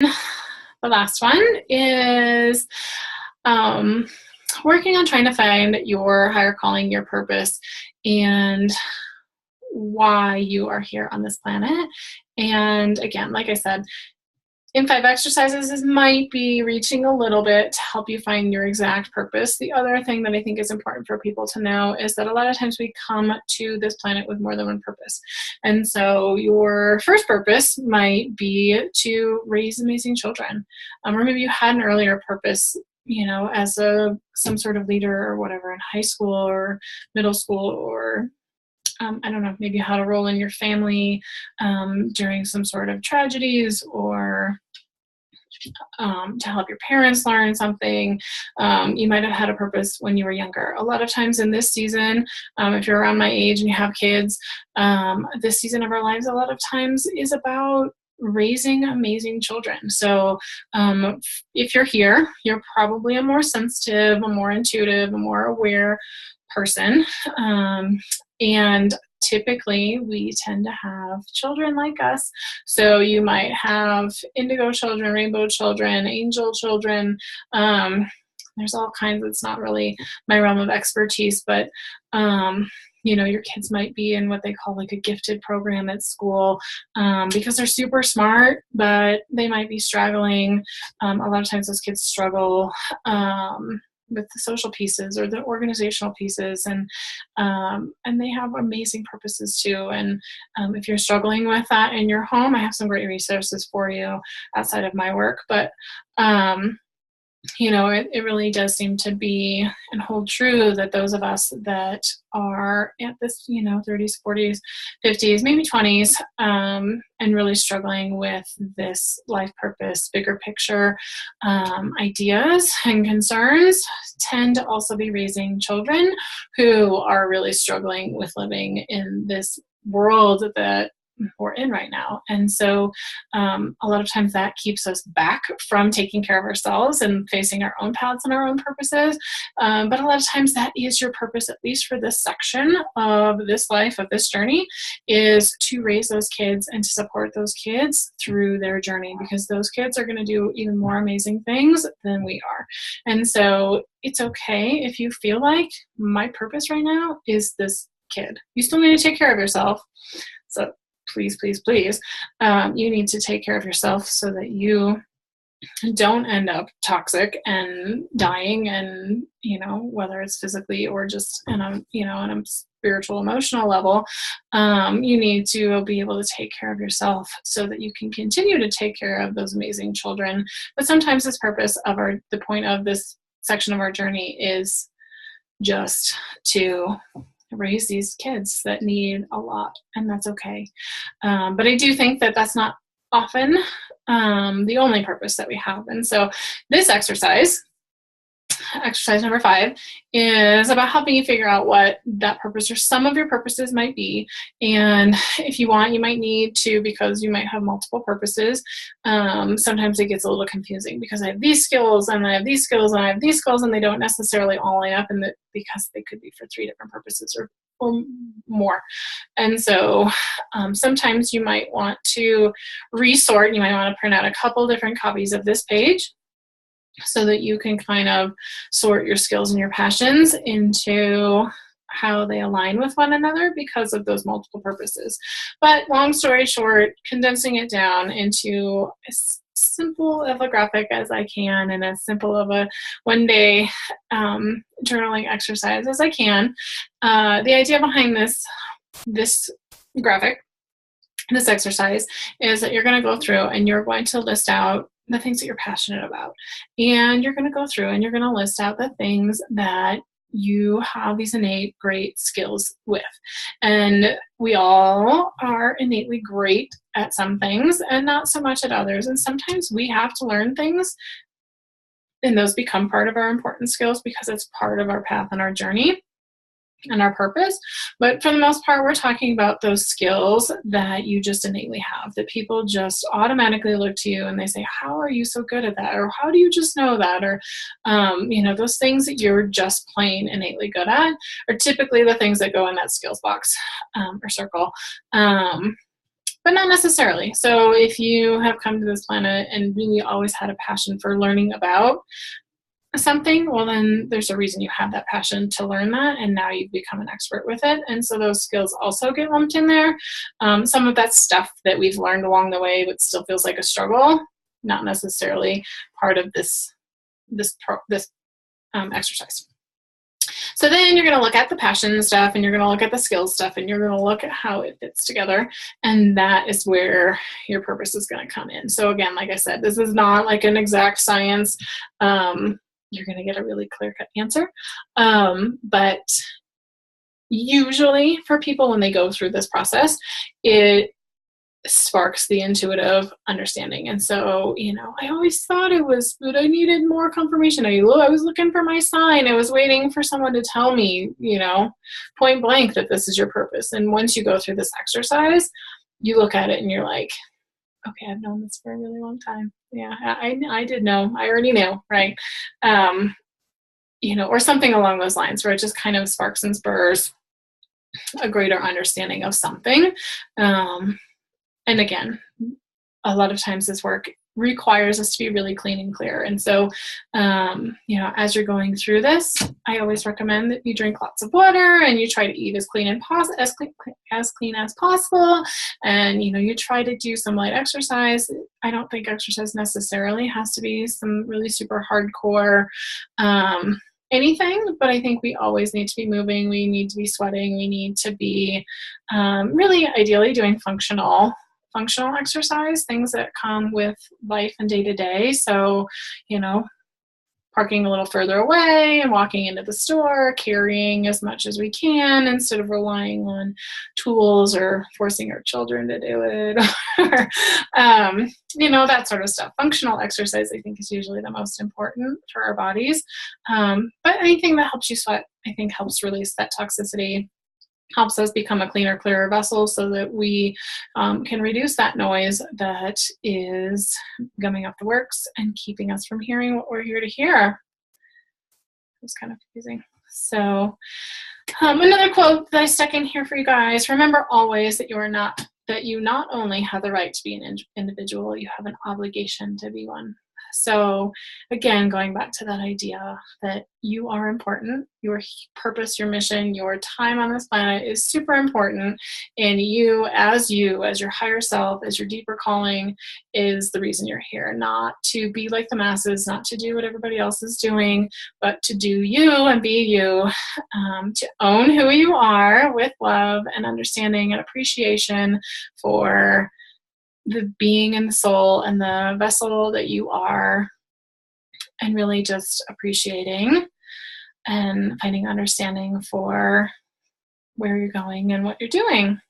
the last one is working on trying to find your higher calling, your purpose, and why you are here on this planet. And again, like I said, in 5 exercises, this might be reaching a little bit to help you find your exact purpose. The other thing that I think is important for people to know is that a lot of times we come to this planet with more than one purpose. And so your first purpose might be to raise amazing children. Or maybe you had an earlier purpose, as some sort of leader or whatever in high school or middle school, or I don't know, maybe you had a role in your family during some sort of tragedies, or to help your parents learn something. You might have had a purpose when you were younger. A lot of times in this season, if you're around my age and you have kids, this season of our lives a lot of times is about raising amazing children. So if you're here, you're probably a more sensitive, a more intuitive, a more aware person. And typically we tend to have children like us. So you might have indigo children, rainbow children, angel children. There's all kinds. It's not really my realm of expertise, but your kids might be in what they call like a gifted program at school because they're super smart, but they might be struggling. A lot of times those kids struggle with the social pieces or the organizational pieces, and they have amazing purposes too. And if you're struggling with that in your home, I have some great resources for you outside of my work. But it really does seem to be and hold true that those of us that are at this, 30s, 40s, 50s, maybe 20s, and really struggling with this life purpose, bigger picture ideas and concerns, tend to also be raising children who are really struggling with living in this world that we're in right now. And so a lot of times that keeps us back from taking care of ourselves and facing our own paths and our own purposes. But a lot of times that is your purpose, at least for this section of this life, of this journey, is to raise those kids and to support those kids through their journey, because those kids are going to do even more amazing things than we are. And so it's okay if you feel like my purpose right now is this kid. You still need to take care of yourself. So please, please, please, you need to take care of yourself so that you don't end up toxic and dying, and whether it's physically or just on a spiritual, emotional level. You need to be able to take care of yourself so that you can continue to take care of those amazing children. But sometimes this purpose of the point of this section of our journey is just to raise these kids that need a lot, and that's okay. But I do think that that's not often the only purpose that we have. And so this exercise number 5, is about helping you figure out what that purpose or some of your purposes might be. And if you want, you might need to, because you might have multiple purposes. Sometimes it gets a little confusing because I have these skills and I have these skills and I have these skills, and they don't necessarily all line up because they could be for 3 different purposes or more. And so sometimes you might want to resort. You might want to print out a couple different copies of this page so that you can kind of sort your skills and your passions into how they align with one another because of those multiple purposes. But long story short, condensing it down into as simple of a graphic as I can and as simple of a one-day journaling exercise as I can. The idea behind this graphic, this exercise, is that you're going to go through and you're going to list out the things that you're passionate about. And you're going to go through and you're going to list out the things that you have these innate great skills with. And we all are innately great at some things and not so much at others. And sometimes we have to learn things, and those become part of our important skills because it's part of our path and our journey and our purpose. But for the most part, we're talking about those skills that you just innately have, that people just automatically look to you and they say, how are you so good at that? Or how do you just know that? Or, those things that you're just plain innately good at are typically the things that go in that skills box or circle. But but not necessarily. So if you have come to this planet and really always had a passion for learning about something, well, then there's a reason you have that passion to learn that, and now you've become an expert with it. And so those skills also get lumped in there. Some of that stuff that we've learned along the way, but still feels like a struggle, not necessarily part of this exercise. So then you're going to look at the passion stuff, and you're going to look at the skills stuff, and you're going to look at how it fits together. And that is where your purpose is going to come in. So again, like I said, this is not like an exact science. You're going to get a really clear-cut answer. But usually for people, when they go through this process, it sparks the intuitive understanding. And so, I always thought it was, but I needed more confirmation. I was looking for my sign. I was waiting for someone to tell me, point blank, that this is your purpose. And once you go through this exercise, you look at it and you're like, okay, I've known this for a really long time. Yeah, I did know. I already knew, right? Or something along those lines, where it just kind of sparks and spurs a greater understanding of something. And again, a lot of times this work requires us to be really clean and clear. And so, as you're going through this, I always recommend that you drink lots of water, and you try to eat as clean as possible. And, you try to do some light exercise. I don't think exercise necessarily has to be some really super hardcore anything, but I think we always need to be moving. We need to be sweating. We need to be really ideally doing functional exercise, things that come with life and day to day. So, parking a little further away and walking into the store, carrying as much as we can instead of relying on tools or forcing our children to do it, or, that sort of stuff. Functional exercise, I think, is usually the most important for our bodies. But anything that helps you sweat, I think, helps release that toxicity, helps us become a cleaner, clearer vessel, so that we can reduce that noise that is gumming up the works and keeping us from hearing what we're here to hear. It was kind of confusing. So another quote that I stuck in here for you guys: remember always that you not only have the right to be an individual, you have an obligation to be one. So again, going back to that idea that you are important, your purpose, your mission, your time on this planet is super important, and you, as your higher self, as your deeper calling, is the reason you're here. Not to be like the masses, not to do what everybody else is doing, but to do you and be you, to own who you are with love and understanding and appreciation for the being and the soul and the vessel that you are, and really just appreciating and finding understanding for where you're going and what you're doing.